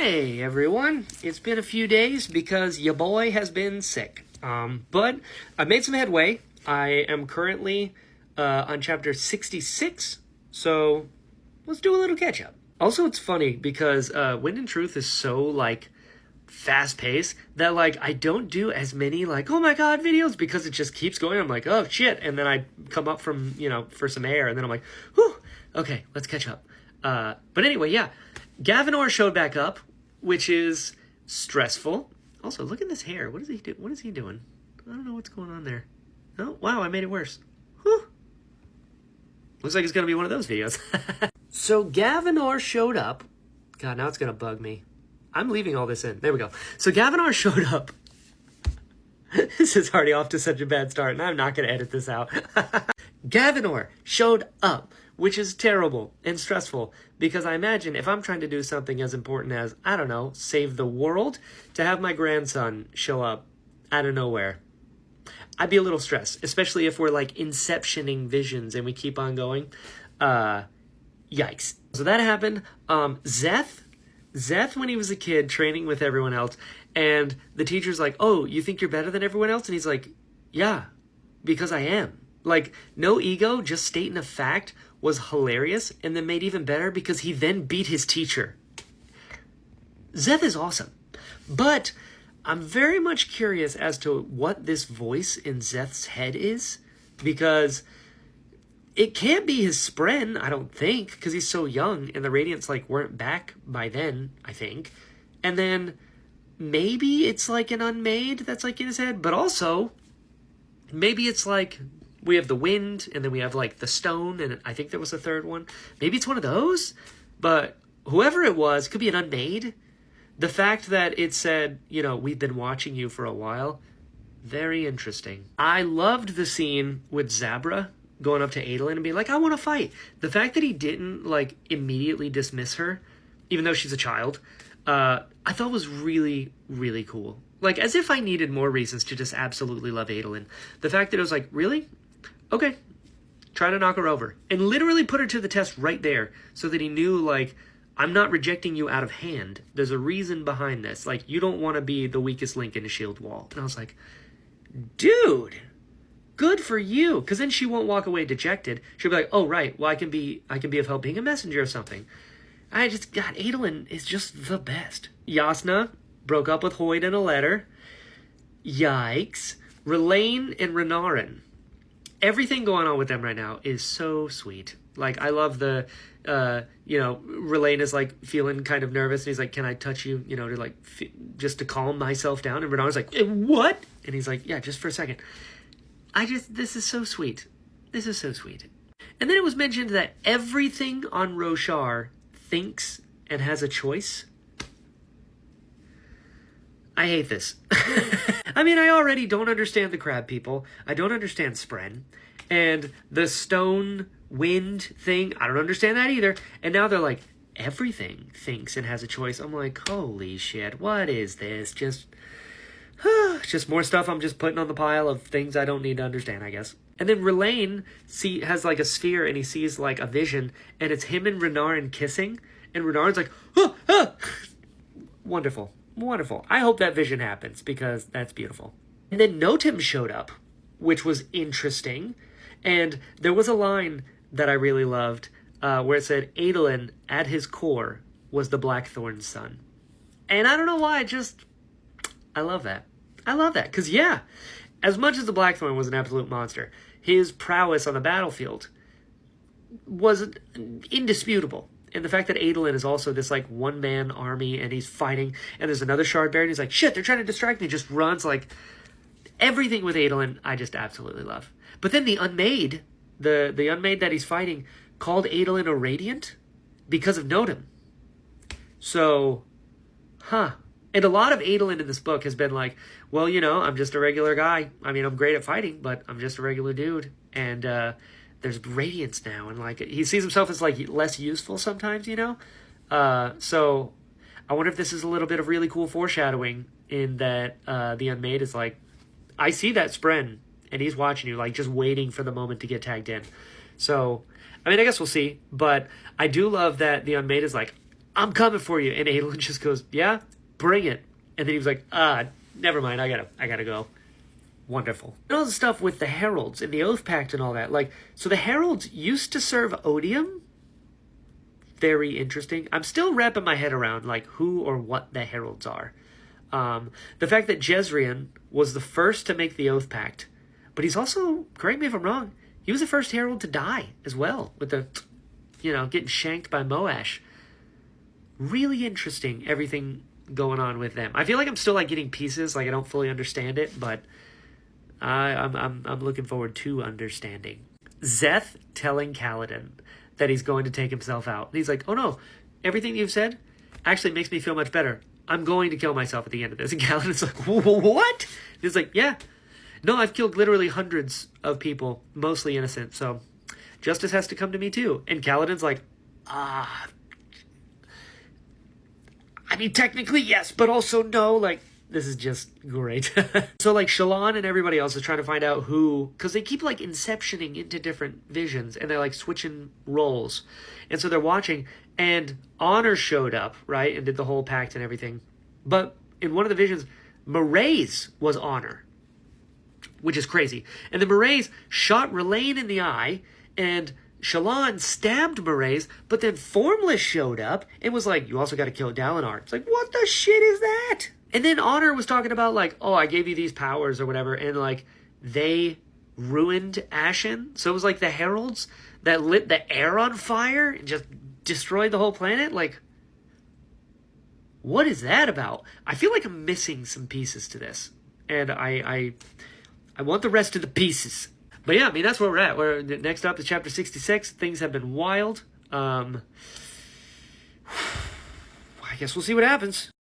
Hey everyone, it's been a few days because your boy has been sick. But I've made some headway. I am currently on chapter 66, so let's do a little catch up. Also, it's funny because Wind and Truth is so fast paced that I don't do as many oh my god videos because it just keeps going. I'm like, oh shit, and then I come up from for some air, and then I'm like, whew, okay, let's catch up. But anyway, yeah. Gavinor showed back up, which is stressful. Also, look at this hair. What is he doing? What is he doing? I don't know what's going on there. Oh, wow, I made it worse. Whew. Looks like it's going to be one of those videos. So Gavinor showed up. God, now it's going to bug me. I'm leaving all this in. There we go. So Gavinor showed up. This is already off to such a bad start, and I'm not going to edit this out. Gavinor showed up, which is terrible and stressful because I imagine if I'm trying to do something as important as, I don't know, save the world, to have my grandson show up out of nowhere, I'd be a little stressed, especially if we're inceptioning visions and we keep on going. Yikes. So that happened. Szeth, when he was a kid, training with everyone else, and the teacher's like, oh, you think you're better than everyone else? And he's like, yeah, because I am. No ego, just stating a fact was hilarious, and then made even better because he then beat his teacher. Szeth is awesome. But I'm very much curious as to what this voice in Szeth's head is, because it can't be his Spren, I don't think, because he's so young, and the Radiants, weren't back by then, I think. And then maybe it's an Unmade that's in his head, but also maybe it's we have the wind, and then we have the stone, and I think there was a third one. Maybe it's one of those, but whoever it was, could be an Unmade. The fact that it said, we've been watching you for a while, very interesting. I loved the scene with Zabra going up to Adolin and being like, I want to fight. The fact that he didn't immediately dismiss her, even though she's a child, I thought was really, really cool. As if I needed more reasons to just absolutely love Adolin. The fact that it was really? Okay, try to knock her over. And literally put her to the test right there so that he knew, I'm not rejecting you out of hand. There's a reason behind this. You don't want to be the weakest link in a shield wall. And I was like, dude, good for you. Because then she won't walk away dejected. She'll be like, oh, right, well, I can be of help being a messenger or something. God, Adolin is just the best. Jasnah broke up with Hoid in a letter. Yikes. Rlain and Renarin. Everything going on with them right now is so sweet. I love the, Rlain is feeling kind of nervous, and he's like, can I touch you, to just to calm myself down? And Renarin's like, what? And he's like, yeah, just for a second. This is so sweet. This is so sweet. And then it was mentioned that everything on Roshar thinks and has a choice. I hate this. I mean, I already don't understand the crab people. I don't understand Spren. And the stone wind thing, I don't understand that either. And now they're like, everything thinks and has a choice. I'm like, holy shit, what is this? Just more stuff I'm just putting on the pile of things I don't need to understand, I guess. And then Rlain has a sphere, and he sees a vision, and it's him and Renarin kissing. And Renarin's like, Wonderful. Wonderful. I hope that vision happens because that's beautiful. And then Notim showed up, which was interesting. And there was a line that I really loved where it said, Adolin, at his core, was the Blackthorn's son. And I don't know why, I love that. I love that. Because, yeah, as much as the Blackthorn was an absolute monster, his prowess on the battlefield was indisputable. And the fact that Adolin is also this one-man army, and he's fighting, and there's another Shard Baron, he's like, shit, they're trying to distract me, just runs. Everything with Adolin, I just absolutely love. But then the Unmade, the Unmade that he's fighting, called Adolin a Radiant because of Notim. So, And a lot of Adolin in this book has been well, I'm just a regular guy. I mean, I'm great at fighting, but I'm just a regular dude. And, there's Radiance now, and he sees himself as less useful sometimes, so I wonder if this is a little bit of really cool foreshadowing in that the Unmade is I see that Spren, and he's watching you, just waiting for the moment to get tagged in. So I mean, I guess we'll see, but I do love that the Unmade is I'm coming for you. And Adolin just goes, yeah, bring it. And then he was like, never mind, I gotta go. Wonderful. And all the stuff with the heralds and the Oath Pact and all that. Like, so the heralds used to serve odium. Very interesting. I'm still wrapping my head around, like, who or what the heralds are. The fact that Jezrien was the first to make the Oath Pact, but he's also, correct me if I'm wrong, he was the first herald to die as well, with the, getting shanked by Moash. Really interesting, everything going on with them. I feel like I'm still, like, getting pieces, like I don't fully understand it, but I'm looking forward to understanding. Szeth telling Kaladin that he's going to take himself out. And he's like, oh no, everything you've said actually makes me feel much better. I'm going to kill myself at the end of this. And Kaladin's like, what? And he's like, yeah. No, I've killed literally hundreds of people, mostly innocent, so justice has to come to me too. And Kaladin's like, I mean, technically yes, but also no. Like, this is just great. So, like, Shallan and everybody else is trying to find out who, because they keep, like, inceptioning into different visions, and they're, like, switching roles. And so they're watching, and Honor showed up, right, and did the whole pact and everything. But in one of the visions, Mraize was Honor, which is crazy. And the Mraize shot Rlain in the eye, and Shallan stabbed Mraize, but then Formless showed up and was like, you also got to kill Dalinar. It's like, what the shit is that? And then Honor was talking about, like, oh, I gave you these powers or whatever, and, like, they ruined Ashen. So it was like the heralds that lit the air on fire and just destroyed the whole planet. Like, what is that about? I feel like I'm missing some pieces to this, and I want the rest of the pieces. But yeah, I mean, that's where we're at. Next up is chapter 66. Things have been wild. I guess we'll see what happens.